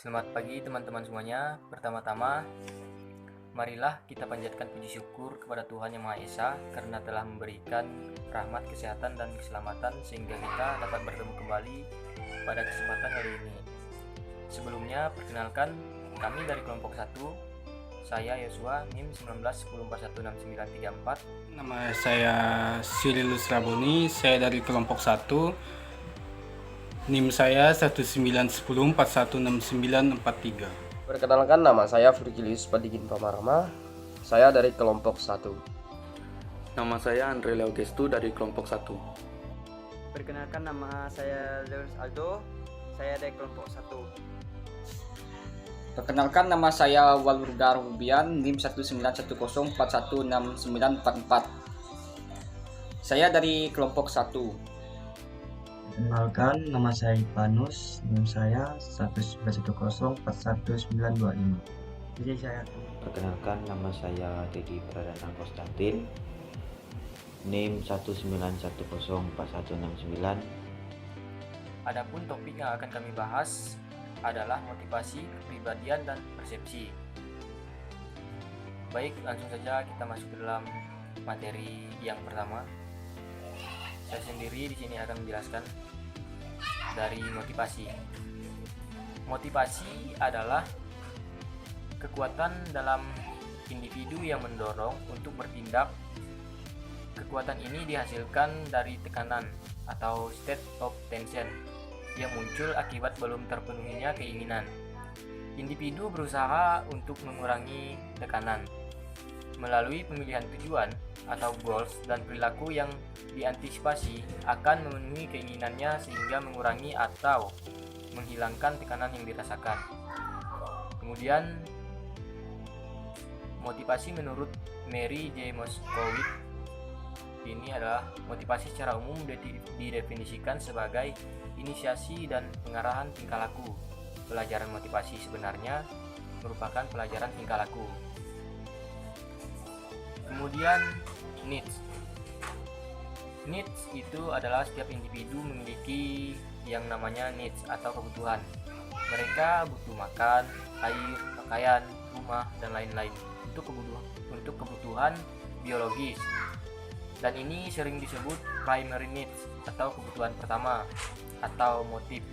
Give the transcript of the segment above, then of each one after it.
Selamat pagi teman-teman semuanya. Pertama-tama, marilah kita panjatkan puji syukur kepada Tuhan Yang Maha Esa karena telah memberikan rahmat, kesehatan, dan keselamatan sehingga kita dapat bertemu kembali pada kesempatan kali ini. Sebelumnya, perkenalkan kami dari kelompok 1. Saya Yosua, NIM 1910416934. Nama saya Sirilus Raboni, saya dari kelompok 1. NIM saya 1910416943. Perkenalkan, nama saya Virgilius Padigin Pamarama. Saya dari kelompok 1. Nama saya Andre Leogestu dari kelompok 1. Perkenalkan, nama saya Leonus Aldo, saya dari kelompok 1. Perkenalkan, nama saya Walurga Rubian, NIM 1910416944. Saya dari kelompok 1. Perkenalkan, nama saya Ipanus, NIM saya 1910411925. Jadi saya. Perkenalkan, nama saya Dedi Pradana Konstantin, NIM 19104169. Adapun topik yang akan kami bahas adalah motivasi, kepribadian, dan persepsi. Baik, langsung saja kita masuk ke dalam materi yang pertama. Saya sendiri di sini akan menjelaskan dari motivasi. Motivasi adalah kekuatan dalam individu yang mendorong untuk bertindak. Kekuatan ini dihasilkan dari tekanan atau state of tension yang muncul akibat belum terpenuhinya keinginan. Individu berusaha untuk mengurangi tekanan melalui pemilihan tujuan atau goals dan perilaku yang diantisipasi akan memenuhi keinginannya sehingga mengurangi atau menghilangkan tekanan yang dirasakan. Kemudian motivasi menurut Mary J. Moskowitz ini adalah motivasi secara umum didefinisikan sebagai inisiasi dan pengarahan tingkah laku. Pelajaran motivasi sebenarnya merupakan pelajaran tingkah laku. Kemudian needs. Needs itu adalah setiap individu memiliki yang namanya needs atau kebutuhan. Mereka butuh makan, air, pakaian, rumah, dan lain-lain untuk kebutuhan biologis. Dan ini sering disebut primary needs atau kebutuhan pertama atau motif.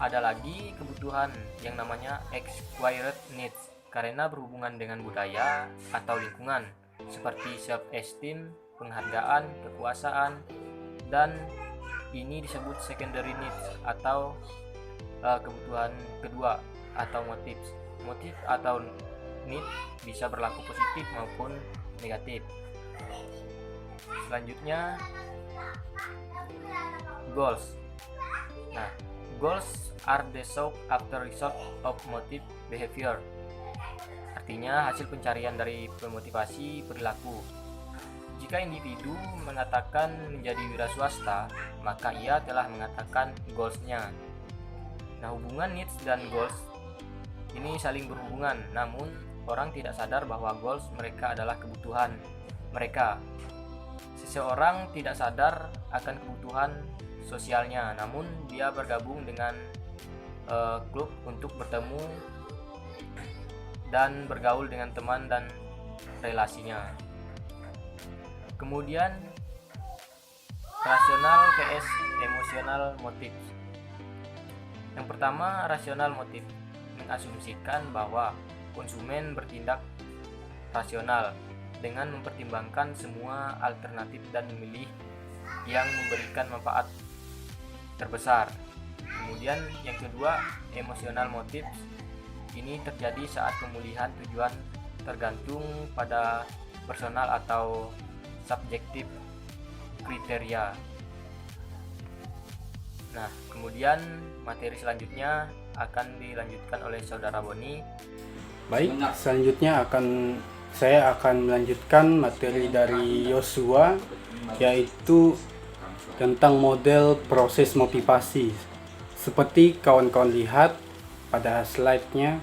Ada lagi kebutuhan yang namanya acquired needs karena berhubungan dengan budaya atau lingkungan seperti self-esteem, penghargaan, kekuasaan, dan ini disebut secondary needs atau kebutuhan kedua atau motif. Motif atau need bisa berlaku positif maupun negatif. Selanjutnya goals. Nah, goals are the sought after result of motive behavior. Artinya hasil pencarian dari pemotivasi perilaku. Jika individu mengatakan menjadi wira swasta, maka ia telah mengatakan goals-nya. Nah, hubungan needs dan goals ini saling berhubungan, namun orang tidak sadar bahwa goals mereka adalah kebutuhan mereka. Seseorang tidak sadar akan kebutuhan sosialnya, namun dia bergabung dengan klub untuk bertemu dan bergaul dengan teman dan relasinya. Kemudian rasional vs emosional motif. Yang pertama, rasional motif mengasumsikan bahwa konsumen bertindak rasional dengan mempertimbangkan semua alternatif dan memilih yang memberikan manfaat terbesar. Kemudian yang kedua, emosional motif. Ini terjadi saat pemulihan tujuan tergantung pada personal atau subjektif kriteria. Nah, kemudian materi selanjutnya akan dilanjutkan oleh Saudara Boni. Baik, selanjutnya saya akan melanjutkan materi dari Yosua, yaitu tentang model proses motivasi. Seperti kawan-kawan lihat pada slide-nya,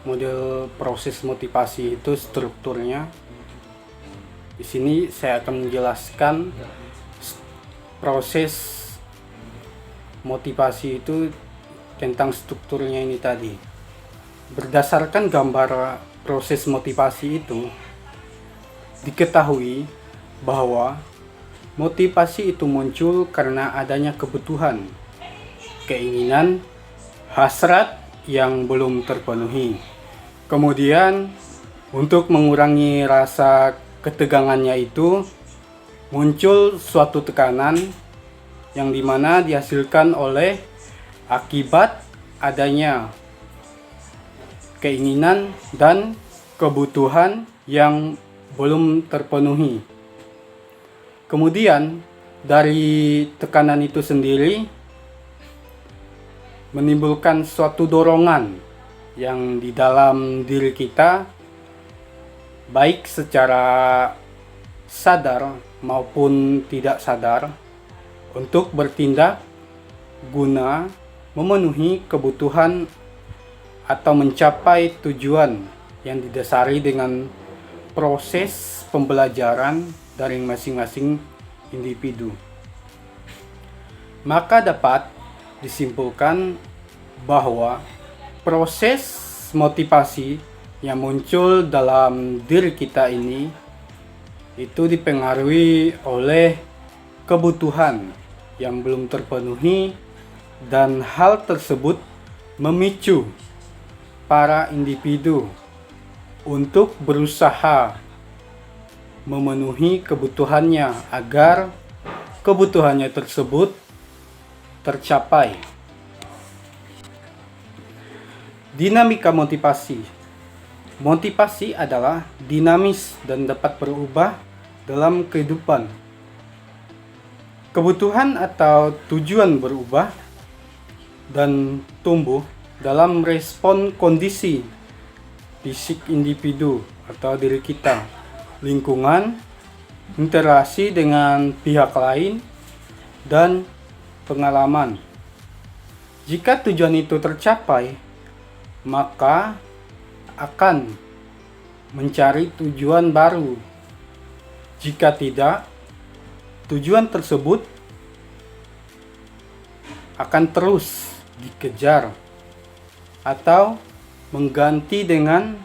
model proses motivasi itu strukturnya. Di sini saya akan menjelaskan proses motivasi itu tentang strukturnya ini tadi. Berdasarkan gambar proses motivasi itu, diketahui bahwa motivasi itu muncul karena adanya kebutuhan, keinginan, hasrat yang belum terpenuhi. Kemudian, untuk mengurangi rasa ketegangannya itu, muncul suatu tekanan yang dimana dihasilkan oleh akibat adanya keinginan dan kebutuhan yang belum terpenuhi. Kemudian dari tekanan itu sendiri menimbulkan suatu dorongan yang di dalam diri kita, baik secara sadar maupun tidak sadar, untuk bertindak guna memenuhi kebutuhan atau mencapai tujuan yang didasari dengan proses pembelajaran dari masing-masing individu. Maka dapat disimpulkan bahwa proses motivasi yang muncul dalam diri kita ini itu dipengaruhi oleh kebutuhan yang belum terpenuhi, dan hal tersebut memicu para individu untuk berusaha memenuhi kebutuhannya agar kebutuhannya tersebut tercapai. Dinamika motivasi. Motivasi adalah dinamis dan dapat berubah dalam kehidupan. Kebutuhan atau tujuan berubah dan tumbuh dalam respon kondisi fisik individu atau diri kita, lingkungan, interaksi dengan pihak lain, dan pengalaman. Jika tujuan itu tercapai, maka akan mencari tujuan baru. Jika tidak, tujuan tersebut akan terus dikejar atau mengganti dengan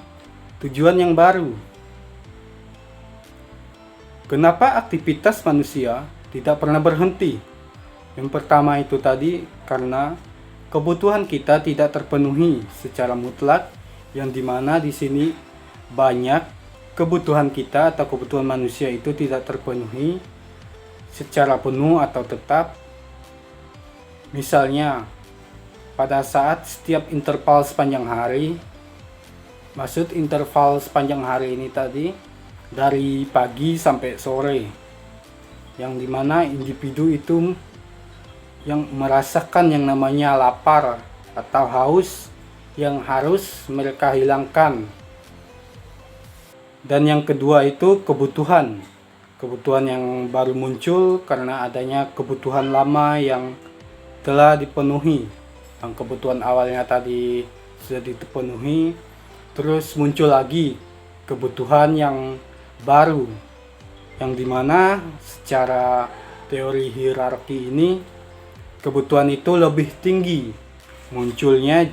tujuan yang baru. Kenapa aktivitas manusia tidak pernah berhenti? Yang pertama itu tadi karena kebutuhan kita tidak terpenuhi secara mutlak, yang dimana di sini banyak kebutuhan kita atau kebutuhan manusia itu tidak terpenuhi secara penuh atau tetap. Misalnya pada saat setiap interval sepanjang hari, maksud interval sepanjang hari ini tadi dari pagi sampai sore, yang dimana individu itu yang merasakan yang namanya lapar atau haus yang harus mereka hilangkan. Dan yang kedua itu kebutuhan yang baru muncul karena adanya kebutuhan lama yang telah dipenuhi. Yang kebutuhan awalnya tadi sudah dipenuhi, terus muncul lagi kebutuhan yang baru, yang dimana secara teori hierarki ini kebutuhan itu lebih tinggi munculnya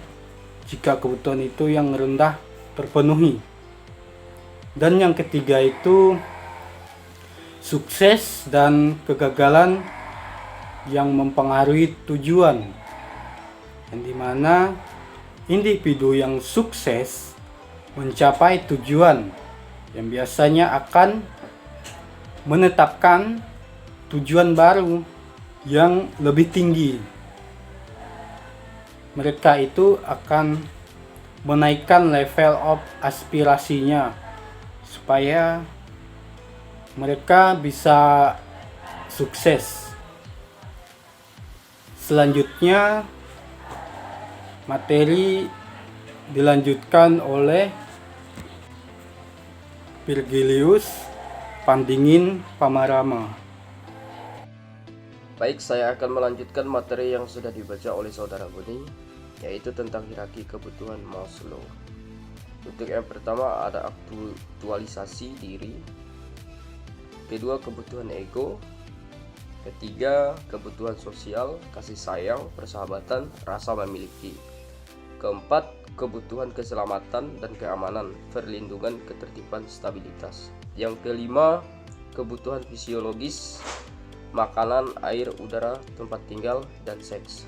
jika kebutuhan itu yang rendah terpenuhi. Dan yang ketiga itu sukses dan kegagalan yang mempengaruhi tujuan, yang dimana individu yang sukses mencapai tujuan yang biasanya akan menetapkan tujuan baru yang lebih tinggi. Mereka itu akan menaikkan level of aspirasinya supaya mereka bisa sukses. Selanjutnya materi dilanjutkan oleh Virgilius Pandingin Pamarama. Baik, saya akan melanjutkan materi yang sudah dibaca oleh saudara Budi, yaitu tentang hierarki kebutuhan Maslow. Untuk yang pertama ada aktualisasi diri, kedua kebutuhan ego, Ketiga, kebutuhan sosial, kasih sayang, persahabatan, rasa memiliki. Keempat, kebutuhan keselamatan dan keamanan, perlindungan, ketertiban, stabilitas. Yang kelima, kebutuhan fisiologis, makanan, air, udara, tempat tinggal, dan seks.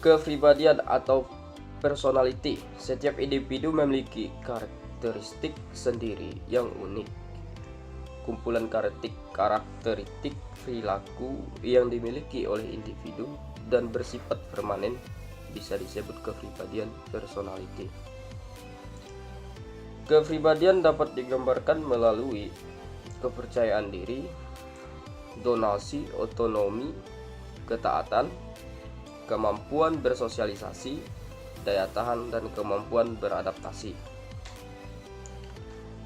Kepribadian atau personality. Setiap individu memiliki karakteristik sendiri yang unik. Kumpulan karakteristik perilaku yang dimiliki oleh individu dan bersifat permanen bisa disebut kepribadian personality. Kepribadian dapat digambarkan melalui kepercayaan diri, donasi, otonomi, ketaatan, kemampuan bersosialisasi, daya tahan, dan kemampuan beradaptasi.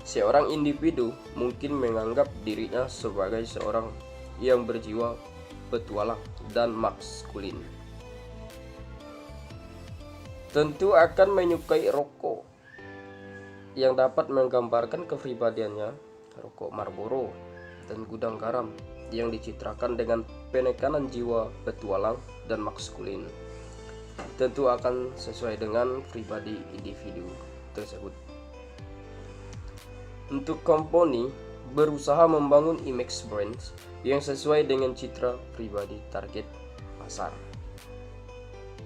Seorang individu mungkin menganggap dirinya sebagai seorang yang berjiwa petualang dan maskulin. Tentu akan menyukai rokok yang dapat menggambarkan kepribadiannya, rokok Marlboro dan gudang garam yang dicitrakan dengan penekanan jiwa petualang dan maskulin. Tentu akan sesuai dengan pribadi individu tersebut. Untuk company berusaha membangun image brand yang sesuai dengan citra pribadi target pasar.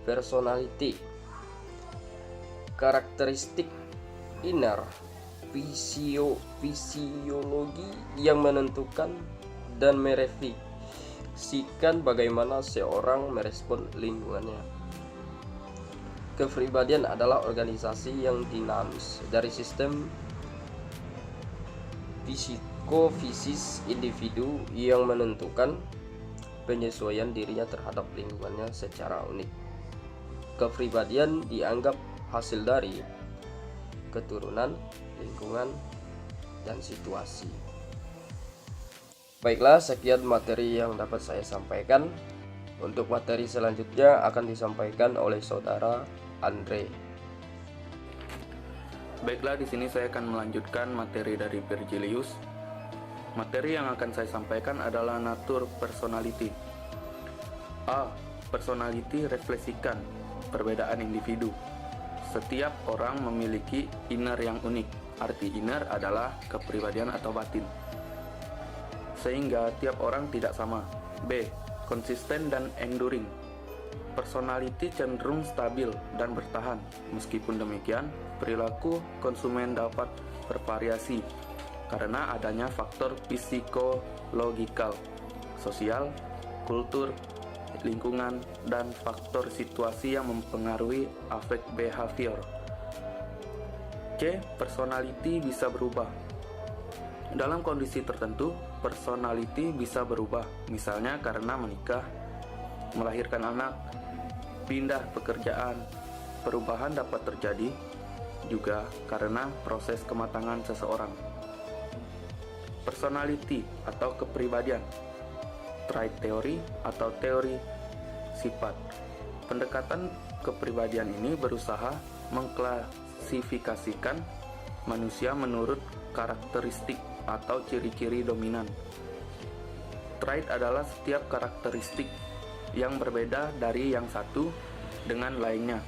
Personality, karakteristik inner, fisiologi yang menentukan dan merefleksikan bagaimana seorang merespon lingkungannya. Kepribadian adalah organisasi yang dinamis dari sistem psikofisis individu yang menentukan penyesuaian dirinya terhadap lingkungannya secara unik. Kepribadian dianggap hasil dari keturunan, lingkungan, dan situasi. Baiklah, sekian materi yang dapat saya sampaikan. Untuk materi selanjutnya akan disampaikan oleh saudara Andre. Baiklah, di sini saya akan melanjutkan materi dari Virgilius. Materi yang akan saya sampaikan adalah natur personality. A. Personality refleksikan perbedaan individu. Setiap orang memiliki inner yang unik. Arti inner adalah kepribadian atau batin. Sehingga tiap orang tidak sama. B. Konsisten dan enduring. Personality cenderung stabil dan bertahan. Meskipun demikian, perilaku konsumen dapat bervariasi karena adanya faktor psikologikal, sosial, kultur, lingkungan, dan faktor situasi yang mempengaruhi afek behavior. C. Personality bisa berubah. Dalam kondisi tertentu, personality bisa berubah, misalnya karena menikah, melahirkan anak, pindah pekerjaan. Perubahan dapat terjadi juga karena proses kematangan seseorang. Personality atau kepribadian, trait teori atau teori sifat. Pendekatan kepribadian ini berusaha mengklasifikasikan manusia menurut karakteristik atau ciri-ciri dominan. Trait adalah setiap karakteristik yang berbeda dari yang satu dengan lainnya,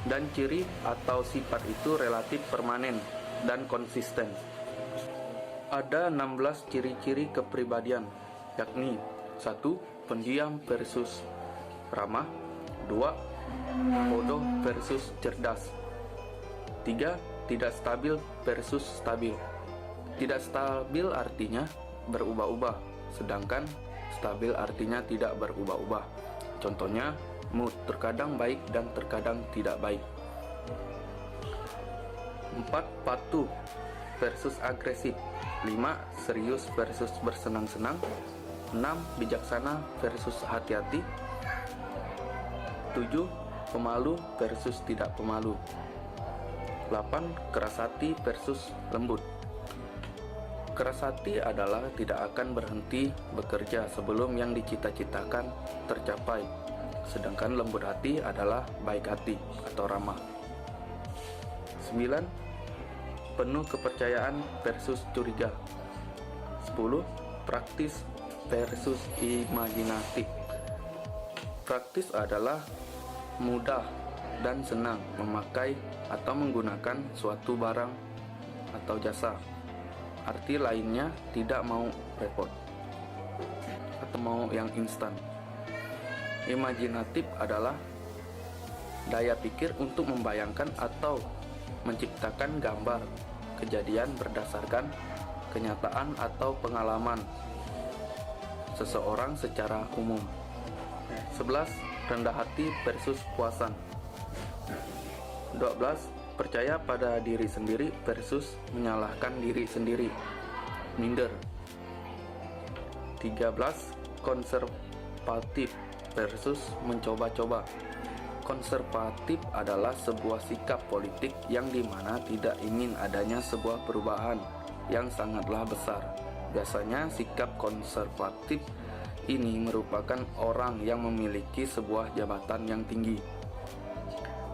dan ciri atau sifat itu relatif permanen dan konsisten. Ada 16 ciri-ciri kepribadian, yakni 1. Pendiam versus ramah. 2. Bodoh versus cerdas. 3. Tidak stabil versus stabil. Tidak stabil artinya berubah-ubah, sedangkan stabil artinya tidak berubah-ubah. Contohnya, mood terkadang baik dan terkadang tidak baik. 4. Patuh versus agresif. 5. Serius versus bersenang-senang. 6. Bijaksana versus hati-hati. 7. Pemalu versus tidak pemalu. 8. Keras hati versus lembut. Keras hati adalah tidak akan berhenti bekerja sebelum yang dicita-citakan tercapai, sedangkan lembut hati adalah baik hati atau ramah. 9. Penuh kepercayaan versus curiga. 10. Praktis versus imajinatif. Praktis adalah mudah dan senang memakai atau menggunakan suatu barang atau jasa. Arti lainnya tidak mau repot atau mau yang instan. Imajinatif adalah daya pikir untuk membayangkan atau menciptakan gambar kejadian berdasarkan kenyataan atau pengalaman seseorang secara umum. 11. Rendah hati versus puasan. 12. Percaya pada diri sendiri versus menyalahkan diri sendiri. Minder. 13. Konservatif versus mencoba-coba. Konservatif adalah sebuah sikap politik yang dimana tidak ingin adanya sebuah perubahan yang sangatlah besar. Biasanya sikap konservatif ini merupakan orang yang memiliki sebuah jabatan yang tinggi.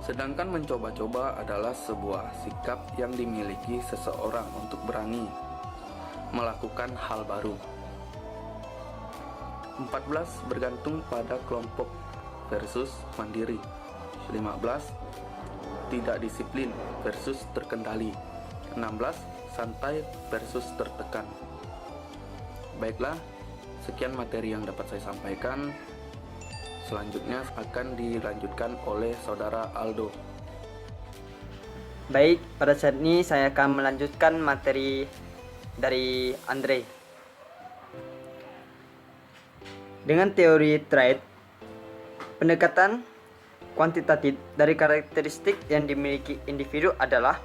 Sedangkan mencoba-coba adalah sebuah sikap yang dimiliki seseorang untuk berani melakukan hal baru. 14. Bergantung pada kelompok versus mandiri. 15. Tidak disiplin versus terkendali. 16. Santai versus tertekan. Baiklah, sekian materi yang dapat saya sampaikan. Selanjutnya akan dilanjutkan oleh saudara Aldo. Baik, pada saat ini saya akan melanjutkan materi dari Andre. Dengan teori trait, pendekatan kuantitatif dari karakteristik yang dimiliki individu adalah: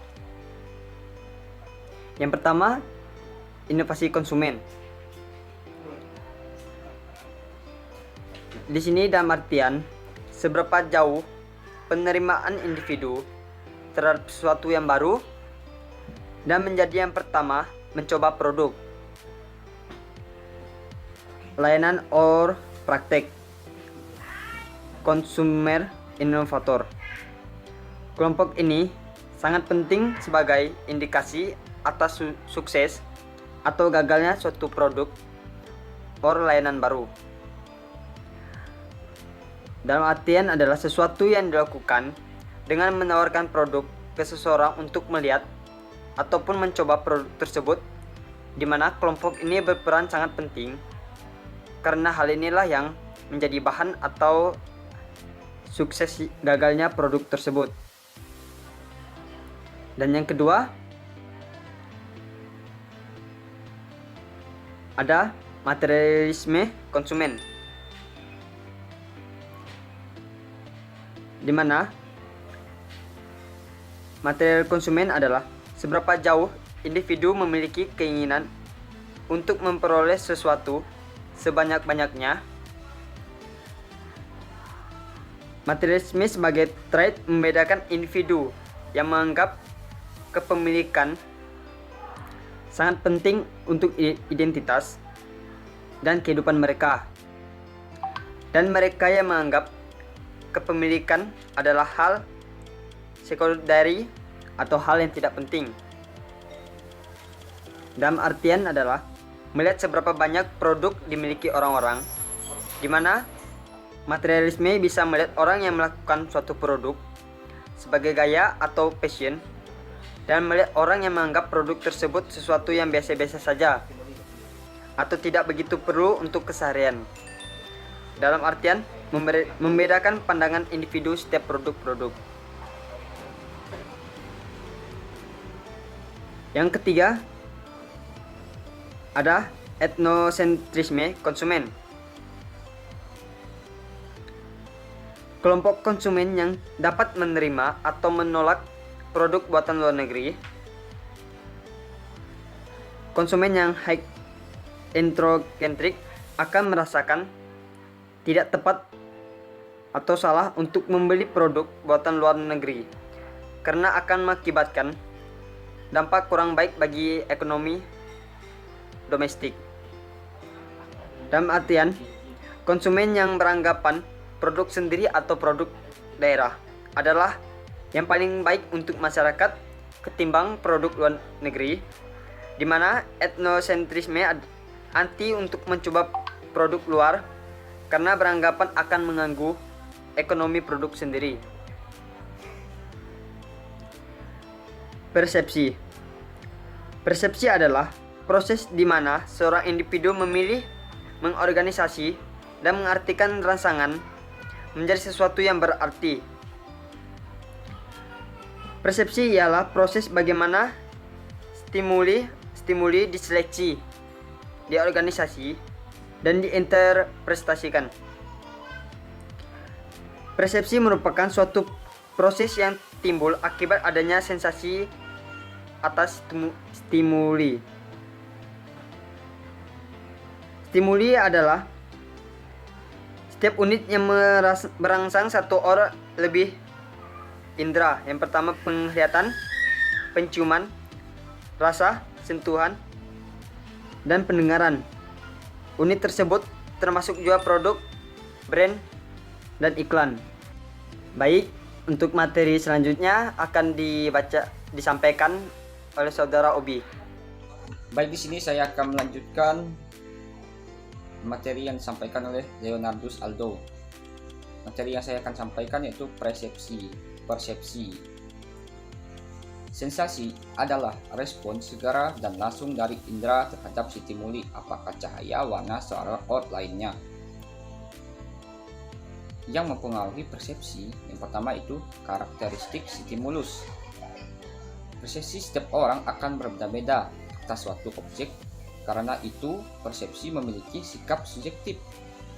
yang pertama, inovasi konsumen. Di sini dalam artian seberapa jauh penerimaan individu terhadap sesuatu yang baru dan menjadi yang pertama mencoba produk, layanan or praktek. Konsumer inovator. Kelompok ini sangat penting sebagai indikasi atas sukses atau gagalnya suatu produk or layanan baru. Dalam artian adalah sesuatu yang dilakukan dengan menawarkan produk ke seseorang untuk melihat ataupun mencoba produk tersebut, di mana kelompok ini berperan sangat penting karena hal inilah yang menjadi bahan atau sukses gagalnya produk tersebut. Dan yang kedua, ada materialisme konsumen, di mana material konsumen adalah seberapa jauh individu memiliki keinginan untuk memperoleh sesuatu sebanyak-banyaknya. Materialisme sebagai trait membedakan individu yang menganggap kepemilikan sangat penting untuk identitas dan kehidupan mereka, dan mereka yang menganggap kepemilikan adalah hal sekundari atau hal yang tidak penting. Dalam artian adalah melihat seberapa banyak produk dimiliki orang-orang, di mana materialisme bisa melihat orang yang melakukan suatu produk sebagai gaya atau passion, dan melihat orang yang menganggap produk tersebut sesuatu yang biasa-biasa saja atau tidak begitu perlu untuk keseharian. Dalam artian membedakan pandangan individu setiap produk-produk. Yang ketiga, ada etnosentrisme konsumen. Kelompok konsumen yang dapat menerima atau menolak produk buatan luar negeri. Konsumen yang high entrocentrik akan merasakan tidak tepat atau salah untuk membeli produk buatan luar negeri karena akan mengakibatkan dampak kurang baik bagi ekonomi domestik. Dalam artian, konsumen yang beranggapan produk sendiri atau produk daerah adalah yang paling baik untuk masyarakat ketimbang produk luar negeri, di mana etnosentrisme anti untuk mencoba produk luar karena beranggapan akan mengganggu ekonomi produk sendiri. Persepsi. Persepsi adalah proses di mana seorang individu memilih, mengorganisasi, dan mengartikan rangsangan menjadi sesuatu yang berarti. Persepsi ialah proses bagaimana stimuli diseleksi, diorganisasi, dan diinterpretasikan. Persepsi merupakan suatu proses yang timbul akibat adanya sensasi atas stimuli. Stimuli adalah setiap unit yang merangsang satu or lebih indera. Yang pertama penglihatan, penciuman, rasa, sentuhan, dan pendengaran. Unit tersebut termasuk juga produk, brand, dan iklan. Baik, untuk materi selanjutnya akan disampaikan oleh saudara Obi. Baik, di sini saya akan melanjutkan materi yang disampaikan oleh Leonardus Aldo. Materi yang saya akan sampaikan yaitu persepsi. Sensasi adalah respon segera dan langsung dari indera terhadap stimuli, apakah cahaya, warna, suara, or lainnya. Yang mempengaruhi persepsi, yang pertama itu karakteristik stimulus. Persepsi setiap orang akan berbeda-beda atas suatu objek, karena itu persepsi memiliki sikap subjektif.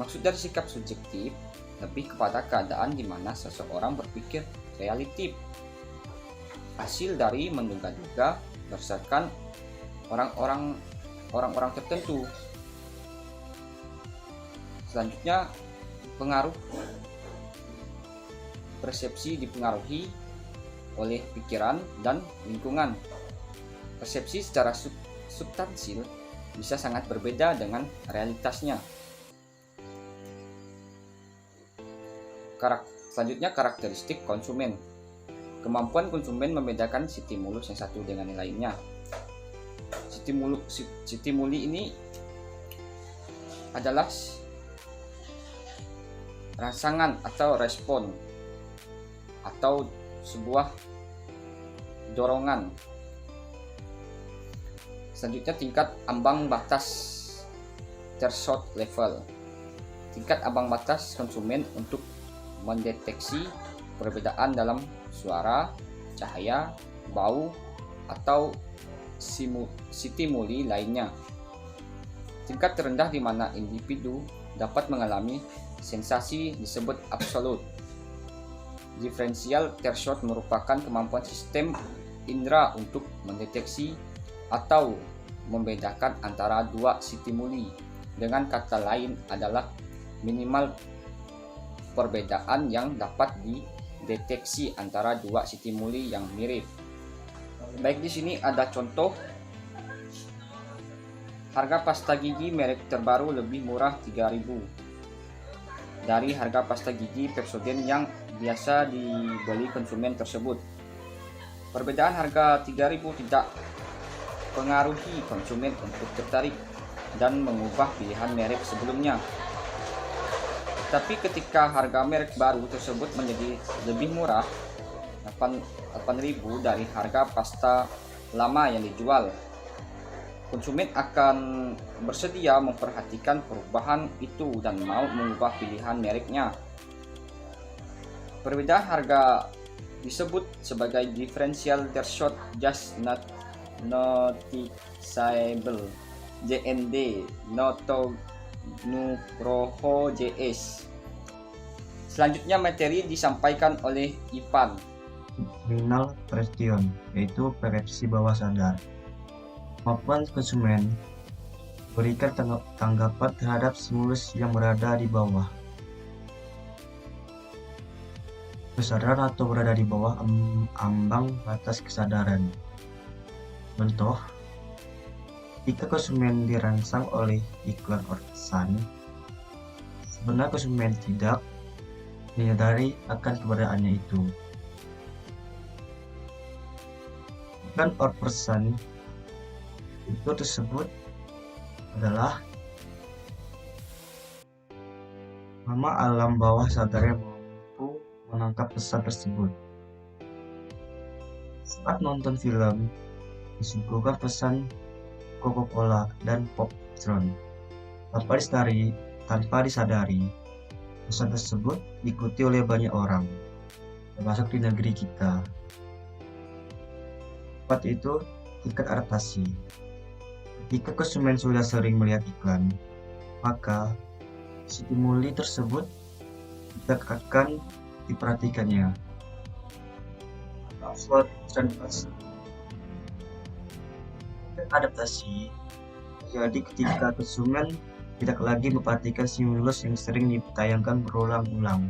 Maksud dari sikap subjektif lebih kepada keadaan di mana seseorang berpikir realitif, hasil dari menduga-duga berdasarkan orang-orang tertentu. Selanjutnya, pengaruh. Persepsi dipengaruhi oleh pikiran dan lingkungan. Persepsi secara substansil bisa sangat berbeda dengan realitasnya. Selanjutnya, karakteristik konsumen. Kemampuan konsumen membedakan stimulus yang satu dengan yang lainnya. Stimuli ini adalah rangsangan atau respon atau sebuah dorongan. Selanjutnya, tingkat ambang batas threshold level. Tingkat ambang batas konsumen untuk mendeteksi perbedaan dalam suara, cahaya, bau, atau stimuli lainnya. Tingkat terendah di mana individu dapat mengalami sensasi disebut absolut. Differential threshold merupakan kemampuan sistem indera untuk mendeteksi atau membedakan antara dua stimuli. Dengan kata lain adalah minimal perbedaan yang dapat dideteksi antara dua stimuli yang mirip. Baik, di sini ada contoh. Harga pasta gigi merek terbaru lebih murah 3.000 dari harga pasta gigi Pepsodent yang biasa dibeli konsumen tersebut. Perbedaan harga 3.000 tidak pengaruhi konsumen untuk tertarik dan mengubah pilihan merek sebelumnya. Tapi ketika harga merek baru tersebut menjadi lebih murah, 8.000 dari harga pasta lama yang dijual, konsumen akan bersedia memperhatikan perubahan itu dan mau mengubah pilihan mereknya. Perbedaan harga disebut sebagai differential threshold just not noticeable. JND Noto Nugroho JS. Selanjutnya, materi disampaikan oleh Ipan. Nominal pression, yaitu persepsi bawah sadar. Kemampuan konsumen berikan tanggapan terhadap stimulus yang berada di bawah kesadaran atau berada di bawah ambang batas kesadaran. Contoh, jika konsumen dirangsang oleh iklan or pesan, sebenarnya konsumen tidak menyadari akan keberadaannya itu. Iklan or pesan itu tersebut adalah nama alam bawah sadar yang mampu menangkap pesan tersebut. Saat nonton film, disuguhkan pesan Coca-Cola dan Poptron. Tanpa disadari, pesan tersebut diikuti oleh banyak orang, termasuk di negeri kita. Keempat itu tingkat adaptasi. Jika konsumen sudah sering melihat iklan, maka stimuli tersebut tidak akan diperhatikannya. Adaptasi terjadi ketika konsumen tidak lagi memperhatikan stimulus yang sering ditayangkan berulang-ulang.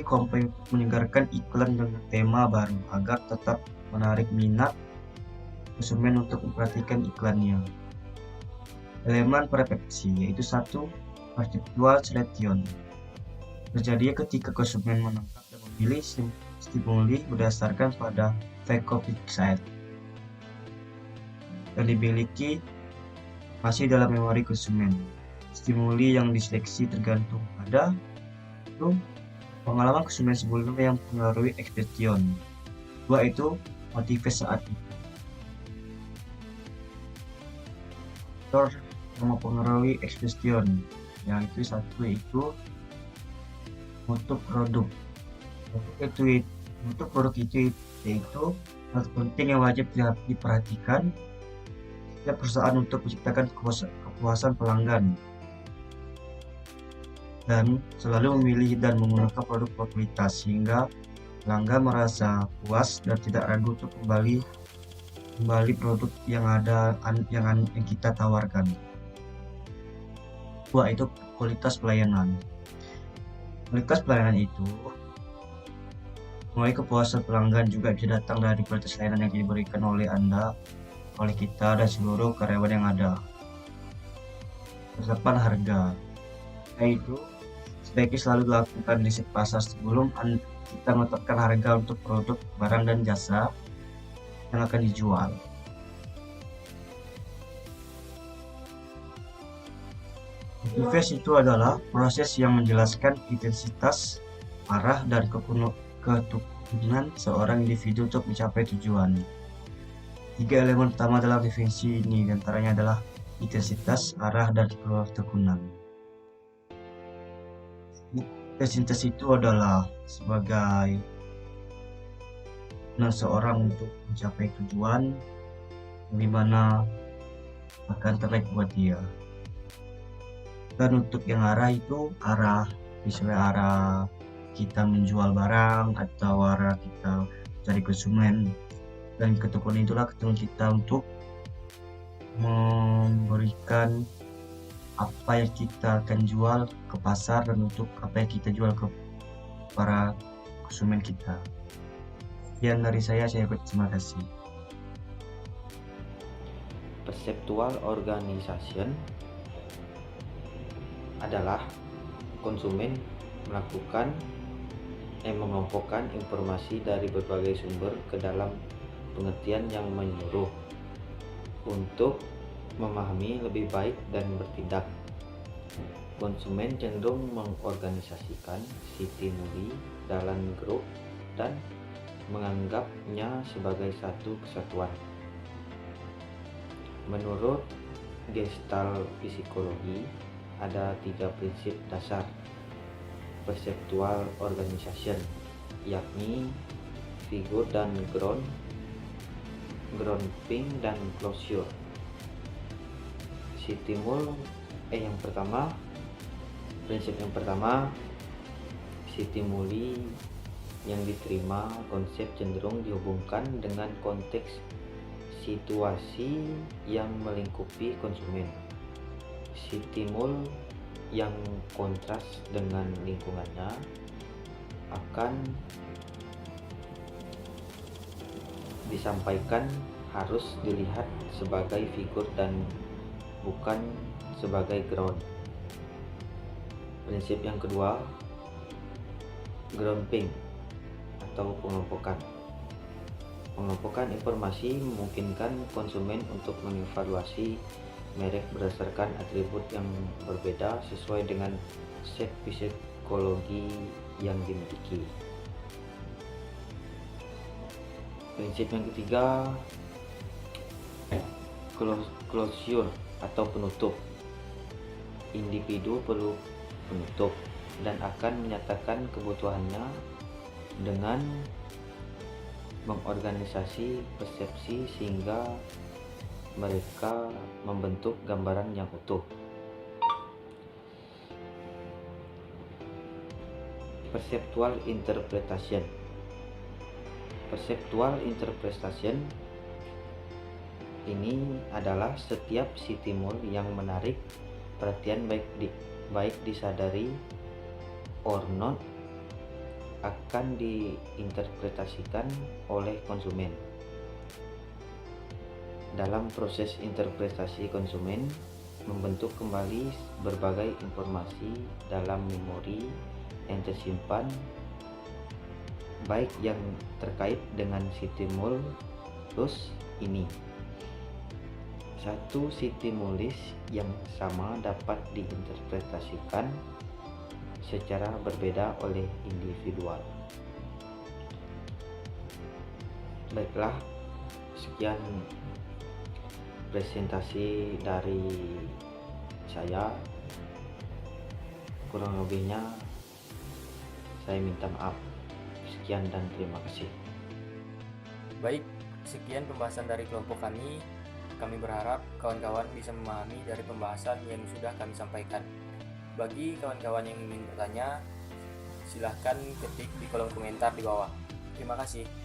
Komplain menyegarkan iklan dengan tema baru agar tetap menarik minat konsumen untuk memperhatikan iklannya. Elemen persepsi yaitu 1. Perceptual selection. Terjadi ketika konsumen menangkap dan memilih stimuli berdasarkan pada phycophixide yang dimiliki masih dalam memori konsumen. Stimuli yang diseleksi tergantung pada pengalaman konsumen sebelumnya yang mempengaruhi expression. 2 itu motivasi saat itu. Faktor yang mempengaruhi expression, yang itu 1 itu untuk produk. Untuk produk itu yaitu hal penting yang wajib diperhatikan setiap perusahaan untuk menciptakan kepuasan pelanggan dan selalu memilih dan menggunakan produk berkualitas sehingga pelanggan merasa puas dan tidak ragu untuk kembali produk yang kita tawarkan. 2 itu kualitas pelayanan. Kualitas pelayanan itu mulai kepuasan pelanggan juga bisa datang dari kualitas layanan yang diberikan oleh kita dan seluruh karyawan yang ada. Penetapan harga, yaitu sebaiknya selalu dilakukan riset pasar sebelum kita menetapkan harga untuk produk, barang, dan jasa yang akan dijual. Motivasi itu adalah proses yang menjelaskan intensitas, arah, dan ketekunan seorang individu untuk mencapai tujuan. 3 elemen utama dalam definisi ini diantaranya adalah intensitas, arah, dan ketekunan. Intensitas itu adalah sebagai seorang untuk mencapai tujuan di mana akan terbaik buat dia. Dan untuk yang arah itu misalnya arah kita menjual barang atau arah kita cari konsumen. Dan ketekunan itulah ketekunan kita untuk memberikan apa yang kita akan jual ke pasar dan untuk apa yang kita jual ke para konsumen kita. Sekian dari saya terima kasih. Perceptual organization adalah konsumen mengelompokkan informasi dari berbagai sumber ke dalam pengertian yang menyeluruh untuk memahami lebih baik dan bertindak. Konsumen cenderung mengorganisasikan stimuli dalam grup dan menganggapnya sebagai satu kesatuan. Menurut Gestalt psikologi, ada 3 prinsip dasar perceptual organization, yakni figur dan grouping dan closure. Prinsip yang pertama, stimuli yang diterima konsep cenderung dihubungkan dengan konteks situasi yang melingkupi konsumen. Stimul yang kontras dengan lingkungannya akan disampaikan harus dilihat sebagai figur dan bukan sebagai ground. Prinsip yang kedua, grouping atau pengelompokan. Pengelompokan informasi memungkinkan konsumen untuk mengevaluasi merek berdasarkan atribut yang berbeda sesuai dengan set psikologi yang dimiliki. Prinsip yang ketiga, closure atau penutup. Individu perlu penutup dan akan menyatakan kebutuhannya dengan mengorganisasi persepsi sehingga mereka membentuk gambaran yang utuh. Perceptual interpretation. Perceptual interpretation ini adalah setiap stimul yang menarik perhatian baik disadari or not akan diinterpretasikan oleh konsumen. Dalam proses interpretasi, konsumen membentuk kembali berbagai informasi dalam memori yang tersimpan, baik yang terkait dengan stimulus ini. Satu stimulus yang sama dapat diinterpretasikan secara berbeda oleh individual. Baiklah, sekian presentasi dari saya. Kurang lebihnya saya minta maaf. Sekian dan terima kasih. Baik, sekian pembahasan dari kelompok kami. Kami berharap kawan-kawan bisa memahami dari pembahasan yang sudah kami sampaikan. Bagi kawan-kawan yang ingin bertanya, silahkan ketik di kolom komentar di bawah. Terima kasih.